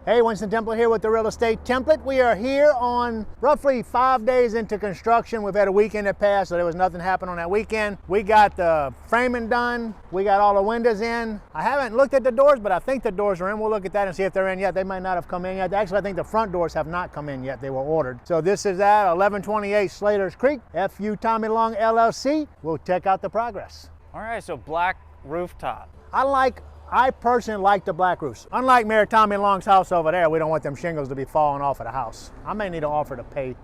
Hey, Winston Templet here with the Real Estate Template. We are here on roughly 5 days into construction. We've had a weekend that passed, so there was nothing happening on that weekend. We got the framing done. We got all the windows in. I haven't looked at the doors, but I think the doors are in. We'll look at that and see if they're in yet. They might not have come in yet. Actually, I think the front doors have not come in yet. They were ordered. So this is at 1128 Slaters Creek, FU Tommy Long LLC. We'll check out the progress. All right, so black rooftop. I personally like the black roofs. Unlike Mayor Tommy Long's house over there, we don't want them shingles to be falling off of the house. I may need to offer to pay.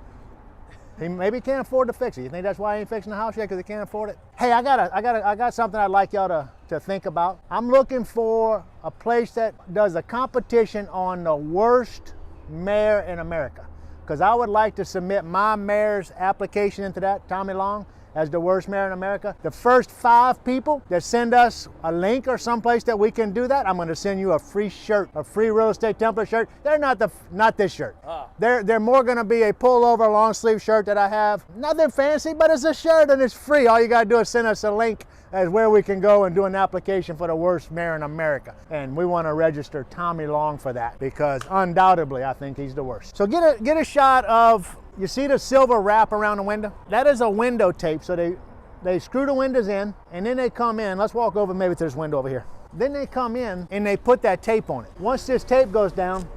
He maybe can't afford to fix it. You think that's why he ain't fixing the house yet, because he can't afford it? Hey, I got something I'd like y'all to think about. I'm looking for a place that does a competition on the worst mayor in America, because I would like to submit my mayor's application into that, Tommy Long, as the worst mayor in America. The first 5 people that send us a link or someplace that we can do that, I'm gonna send you a free shirt, a free Real Estate Template shirt. They're not this shirt. They're more gonna be a pullover long sleeve shirt that I have. Nothing fancy, but it's a shirt and it's free. All you gotta do is send us a link as where we can go and do an application for the worst mayor in America. And we wanna register Tommy Long for that, because undoubtedly I think he's the worst. So get a shot of, you see the silver wrap around the window? That is a window tape. So they screw the windows in, and then they come in. Let's walk over maybe to this window over here. Then they come in and they put that tape on it. Once this tape goes down,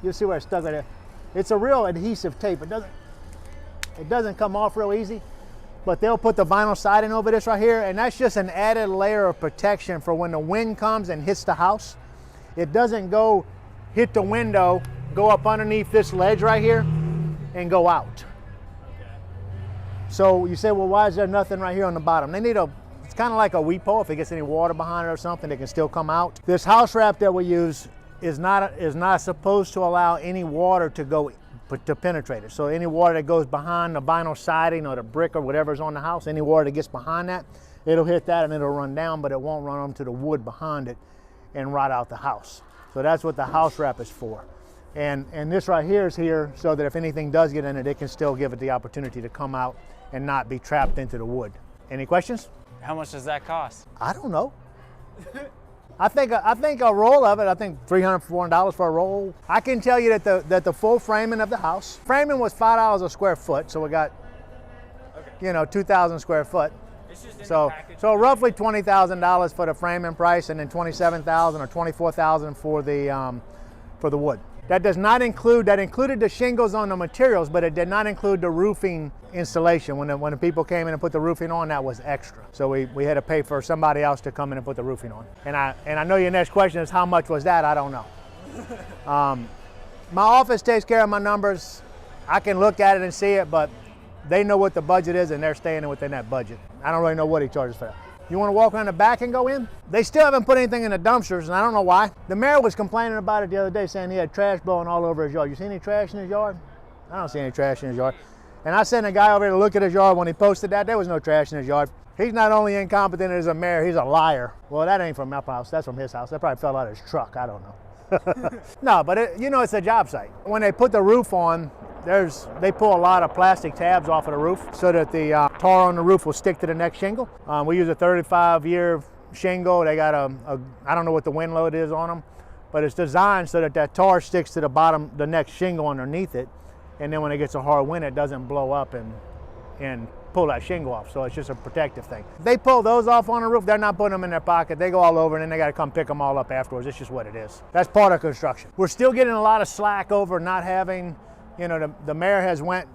you'll see where it's stuck right there. It's a real adhesive tape. It doesn't come off real easy, but they'll put the vinyl siding over this right here, and that's just an added layer of protection for when the wind comes and hits the house. It doesn't go hit the window, go up underneath this ledge right here, and go out. Okay. So you say, well, why is there nothing right here on the bottom? They need it's kind of like a weep hole. If it gets any water behind it or something, it can still come out. This house wrap that we use is not supposed to allow any water to penetrate it. So any water that goes behind the vinyl siding or the brick or whatever's on the house, any water that gets behind that, it'll hit that and it'll run down, but it won't run onto the wood behind it and rot out the house. So that's what the house wrap is for. And this right here is here so that if anything does get in it, it can still give it the opportunity to come out and not be trapped into the wood. Any questions? How much does that cost? I don't know. I think a roll of it, I think $300, $400 for a roll. I can tell you that the full framing of the house, framing was $5 a square foot, so we got, okay, 2,000 square foot. It's just in so the package. So roughly $20,000 for the framing price, and then $27,000 or $24,000 for the wood. That does not include, that included the shingles on the materials, but it did not include the roofing installation. When the people came in and put the roofing on, that was extra. So we had to pay for somebody else to come in and put the roofing on. And I know your next question is how much was that? I don't know. My office takes care of my numbers. I can look at it and see it, but they know what the budget is and they're staying within that budget. I don't really know what he charges for that. You want to walk around the back and go in? They still haven't put anything in the dumpsters, and I don't know why. The mayor was complaining about it the other day, saying he had trash blowing all over his yard. You see any trash in his yard? I don't see any trash in his yard. And I sent a guy over here to look at his yard when he posted that. There was no trash in his yard. He's not only incompetent as a mayor, he's a liar. Well, that ain't from my house. That's from his house. That probably fell out of his truck. I don't know. No, but it's a job site. When they put the roof on, they pull a lot of plastic tabs off of the roof so that the tar on the roof will stick to the next shingle. We use a 35-year shingle. They got I don't know what the wind load is on them, but it's designed so that tar sticks to the bottom, the next shingle underneath it, and then when it gets a hard wind, it doesn't blow up and pull that shingle off. So it's just a protective thing. They pull those off on the roof, they're not putting them in their pocket. They go all over and then they got to come pick them all up afterwards. It's just what it is. That's part of construction. We're still getting a lot of slack over not having, the mayor has went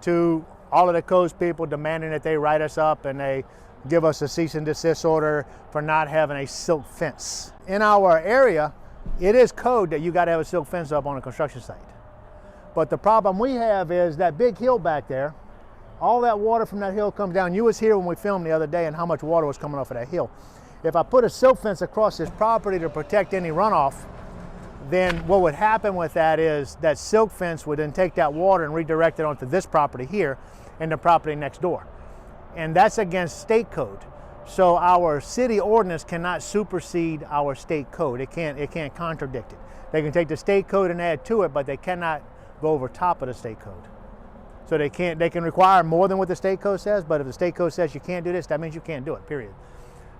to all of the codes people demanding that they write us up and they give us a cease and desist order for not having a silk fence. In our area, it is code that you got to have a silk fence up on a construction site. But the problem we have is that big hill back there, all that water from that hill comes down. You was here when we filmed the other day and how much water was coming off of that hill. If I put a silk fence across this property to protect any runoff, then what would happen with that is that silk fence would then take that water and redirect it onto this property here and the property next door. And that's against state code. So our city ordinance cannot supersede our state code. It can't contradict it. They can take the state code and add to it, but they cannot go over top of the state code. So they can require more than what the state code says, but if the state code says you can't do this, that means you can't do it, period.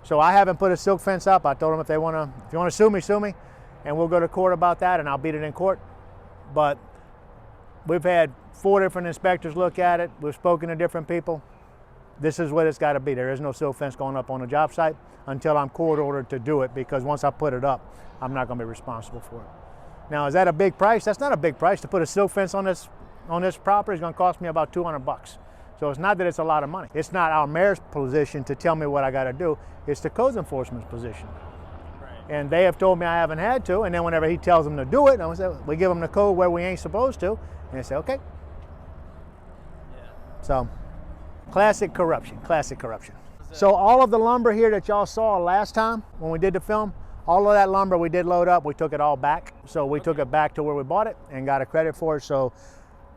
So I haven't put a silk fence up. I told them if you want to sue me, and we'll go to court about that, and I'll beat it in court. But we've had 4 different inspectors look at it. We've spoken to different people. This is what it's got to be. There is no silt fence going up on a job site until I'm court ordered to do it, because once I put it up, I'm not going to be responsible for it. Now, is that a big price? That's not a big price. To put a silt fence on this property is going to cost me about $200. So it's not that it's a lot of money. It's not our mayor's position to tell me what I got to do. It's the codes enforcement's position. Right. And they have told me I haven't had to. And then whenever he tells them to do it, we give them the code where we ain't supposed to. And they say, okay. Yeah. So, classic corruption, classic corruption. So all of the lumber here that y'all saw last time when we did the film, all of that lumber we did load up, we took it all back. So we took it back to where we bought it and got a credit for it. So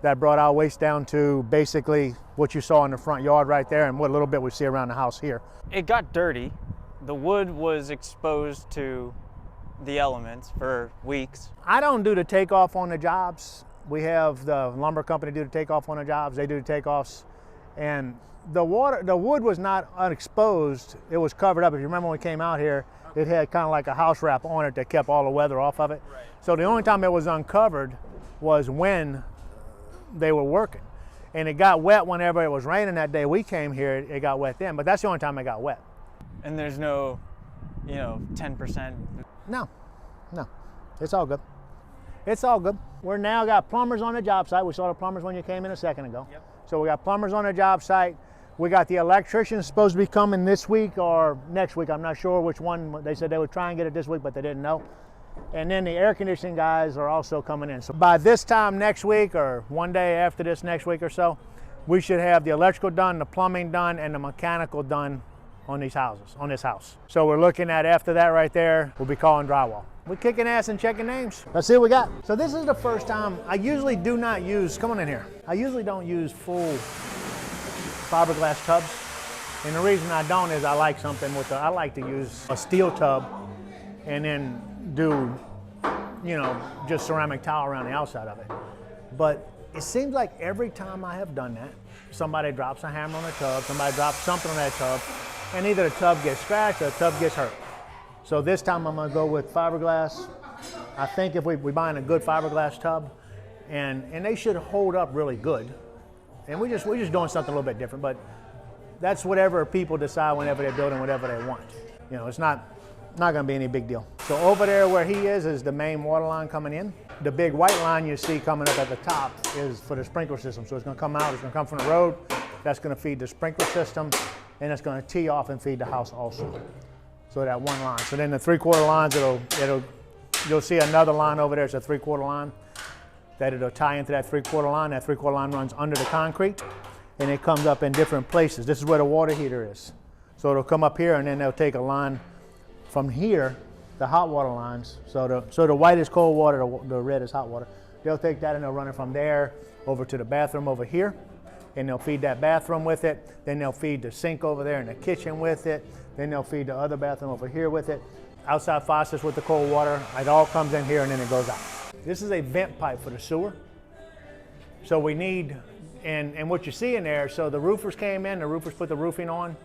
that brought our waste down to basically what you saw in the front yard right there and what little bit we see around the house here. It got dirty. The wood was exposed to the elements for weeks. I don't do the takeoff on the jobs. We have the lumber company do the takeoff on the jobs. They do the takeoffs. And the wood was not unexposed. It was covered up. If you remember when we came out here, it had kind of like a house wrap on it that kept all the weather off of it. Right. So the only time it was uncovered was when they were working. And it got wet whenever it was raining that day we came here, it got wet then, but that's the only time it got wet. And there's no, 10%? No, it's all good. It's all good. We're now got plumbers on the job site. We saw the plumbers when you came in a second ago. Yep. So we got plumbers on the job site. We got the electrician supposed to be coming this week or next week. I'm not sure which one. They said they would try and get it this week, but they didn't know. And then the air conditioning guys are also coming in. So by this time next week or one day after this next week or so, we should have the electrical done, the plumbing done, and the mechanical done on these houses, on this house. So we're looking at, after that right there, we'll be calling drywall. We're kicking ass and checking names. Let's see what we got. So this is the first time, I usually do not use, come on in here. I usually don't use full fiberglass tubs. And the reason I don't is I like something with I like to use a steel tub and then do, just ceramic tile around the outside of it. But it seems like every time I have done that, somebody drops a hammer on the tub, somebody drops something on that tub, and either the tub gets scratched or the tub gets hurt. So this time I'm gonna go with fiberglass. I think if we're buying a good fiberglass tub, and they should hold up really good. And we're just doing something a little bit different, but that's whatever people decide whenever they're building whatever they want. It's not gonna be any big deal. So over there where he is the main water line coming in. The big white line you see coming up at the top is for the sprinkler system. So it's gonna come out, it's gonna come from the road, that's gonna feed the sprinkler system, and it's gonna tee off and feed the house also. So that one line. So then the 3/4 lines, you'll see another line over there, it's a 3/4 line, that it'll tie into that 3/4 line. That 3/4 line runs under the concrete, and it comes up in different places. This is where the water heater is. So it'll come up here, and then they'll take a line from here, the hot water lines. So the white is cold water, the red is hot water. They'll take that and they'll run it from there over to the bathroom over here, and they'll feed that bathroom with it. Then they'll feed the sink over there in the kitchen with it. Then they'll feed the other bathroom over here with it. Outside faucets with the cold water. It all comes in here and then it goes out. This is a vent pipe for the sewer. So we need, and what you see in there, so the roofers came in, the roofers put the roofing on.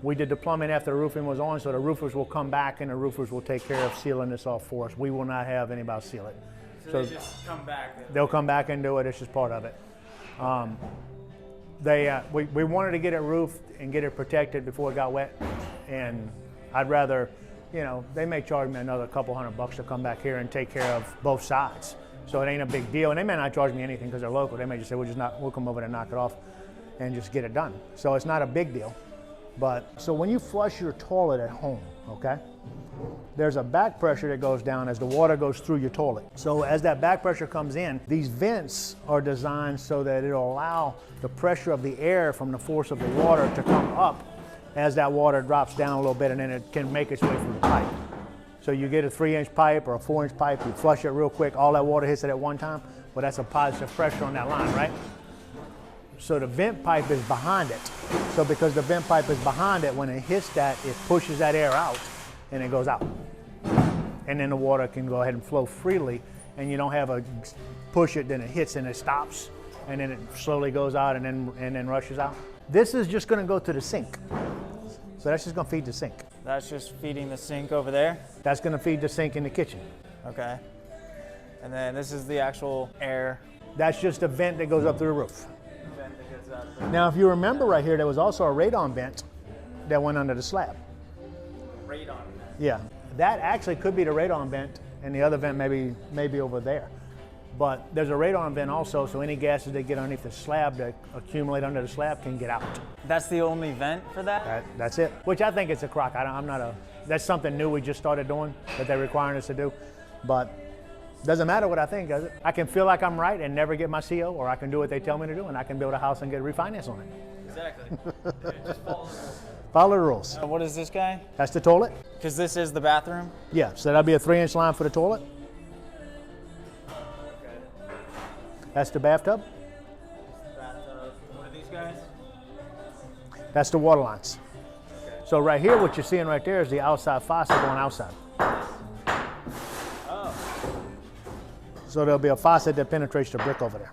We did the plumbing after the roofing was on, so the roofers will come back and the roofers will take care of sealing this off for us. We will not have anybody seal it. So they just come back? They'll come back and do it. It's just part of it. We wanted to get it roofed and get it protected before it got wet, and I'd rather, they may charge me another couple $100 to come back here and take care of both sides. So it ain't a big deal, and they may not charge me anything because they're local. They may just say, we'll come over there and knock it off and just get it done. So it's not a big deal. But, so when you flush your toilet at home, okay, there's a back pressure that goes down as the water goes through your toilet. So as that back pressure comes in, these vents are designed so that it'll allow the pressure of the air from the force of the water to come up as that water drops down a little bit, and then it can make its way through the pipe. So you get a 3-inch pipe or a 4-inch pipe, you flush it real quick, all that water hits it at one time, but that's a positive pressure on that line, right? So the vent pipe is behind it. So because the vent pipe is behind it, when it hits that, it pushes that air out and it goes out. And then the water can go ahead and flow freely, and you don't have a push it, then it hits and it stops, and then it slowly goes out and then rushes out. This is just gonna go to the sink. So that's just gonna feed the sink. That's just feeding the sink over there? That's gonna feed the sink in the kitchen. Okay. And then this is the actual air That's just a vent that goes up through the roof. vent that goes out there. Now, if you remember right here, there was also a radon vent that went under the slab. Radon vent. Yeah, that actually could be the radon vent, and the other vent maybe over there. But there's a radon vent also, so any gases that get underneath the slab that accumulate under the slab can get out. That's the only vent for that? That's it. Which I think it's a crock. That's something new we just started doing that they're requiring us to do. But doesn't matter what I think, does it? I can feel like I'm right and never get my CO, or I can do what they tell me to do, and I can build a house and get refinance on it. Exactly. It just follows. Follow the rules. What is this guy? That's the toilet. Because this is the bathroom? Yeah, so that'll be a 3-inch line for the toilet. Okay. That's the bathtub. Bathtub. What are these guys? That's the water lines. So right here, what you're seeing right there is the outside faucet going outside. Oh. So there'll be a faucet that penetrates the brick over there.